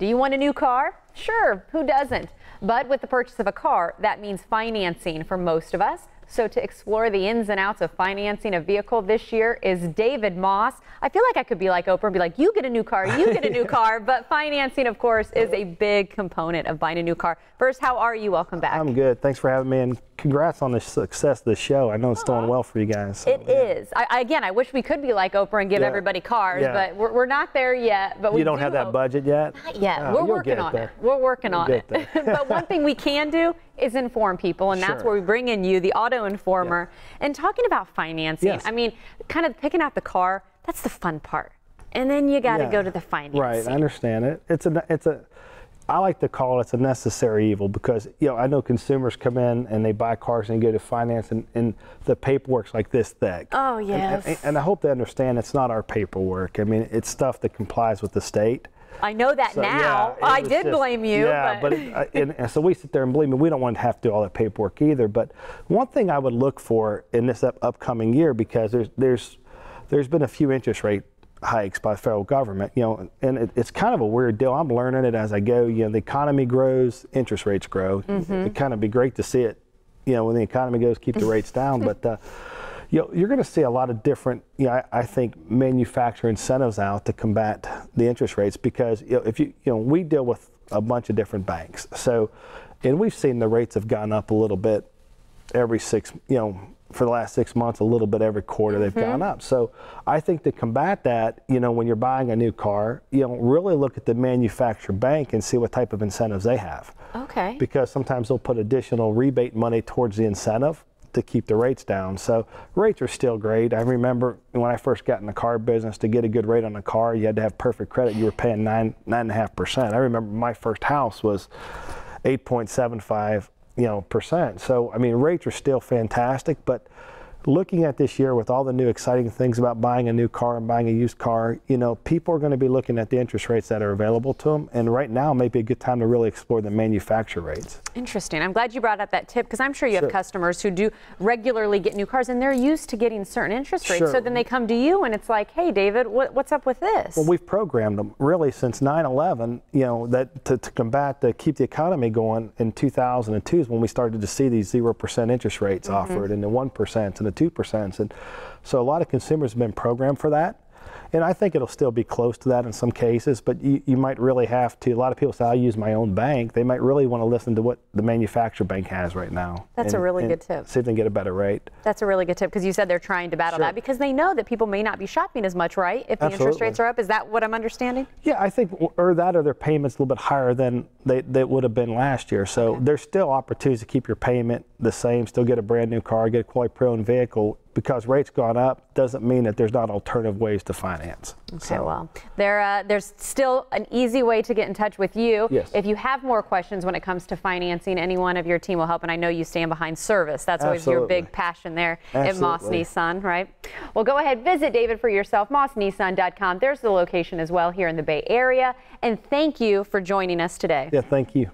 Do you want a new car? Sure, who doesn't? But with the purchase of a car, that means financing for most of us. So to explore the ins and outs of financing a vehicle this year is David Moss. I feel like I could be like Oprah and be like, you get a new car, you get a new car. But financing, of course, is a big component of buying a new car. First, how are you? Welcome back. I'm good. Thanks for having me, and congrats on the success of the show. I know it's doing well for you guys. So, it is. Again, I wish we could be like Oprah and give everybody cars, but we're not there yet. But you don't have that budget yet? Not yet. We're working on it. We're working on it. But one thing we can do is inform people, and that's where we bring in you, the auto informer, and talking about financing. I mean, kind of picking out the car, that's the fun part. And then you got to go to the financing. Right, I understand it. I like to call it's a necessary evil because, I know consumers come in and they buy cars and go to finance and the paperwork's like this thick. Oh, yes. And I hope they understand it's not our paperwork. I mean, it's stuff that complies with the state. I know that now. I did blame you. And so we sit there and believe me, we don't want to have to do all that paperwork either. But one thing I would look for in this upcoming year, because there's been a few interest rate hikes by the federal government, and it's kind of a weird deal. I'm learning it as I go. The economy grows, interest rates grow. It kind of be great to see it, when the economy goes, keep the rates down. But you're going to see a lot of different, I think, manufacturer incentives out to combat the interest rates because if we deal with a bunch of different banks, and we've seen the rates have gone up a little bit every for the last 6 months, a little bit every quarter they've gone up. So I think to combat that, when you're buying a new car, really look at the manufacturer bank and see what type of incentives they have. Okay. Because sometimes they'll put additional rebate money towards the incentive to keep the rates down. So rates are still great. I remember when I first got in the car business, to get a good rate on a car, you had to have perfect credit. You were paying 9.5%. I remember my first house was 8.75%. So I mean, rates are still fantastic, but looking at this year with all the new exciting things about buying a new car and buying a used car, people are going to be looking at the interest rates that are available to them, and right now may be a good time to really explore the manufacturer rates. Interesting. I'm glad you brought up that tip because I'm sure you have customers who do regularly get new cars and they're used to getting certain interest rates. So then they come to you and it's like, hey, David, what's up with this? Well, we've programmed them really since 9/11, that to combat, to keep the economy going in 2002 is when we started to see these 0% interest rates offered and the 1% and the 2%. And so a lot of consumers have been programmed for that. And I think it'll still be close to that in some cases, but you might really have to, a lot of people say, I use my own bank. They might really want to listen to what the manufacturer bank has right now. That's a really good tip. See if they can get a better rate. That's a really good tip because you said they're trying to battle that because they know that people may not be shopping as much, right? If the interest rates are up. Is that what I'm understanding? Yeah, I think, or their payments a little bit higher than they would have been last year. So there's still opportunities to keep your payment the same, still get a brand new car, get a quality pre-owned vehicle. Because rates gone up doesn't mean that there's not alternative ways to finance. Okay, well, there's still an easy way to get in touch with you. Yes. If you have more questions when it comes to financing, any one of your team will help. And I know you stand behind service. That's always your big passion there at Moss Nissan, right? Well, go ahead, visit David for yourself, mossnissan.com. There's the location as well here in the Bay Area. And thank you for joining us today. Yeah, thank you.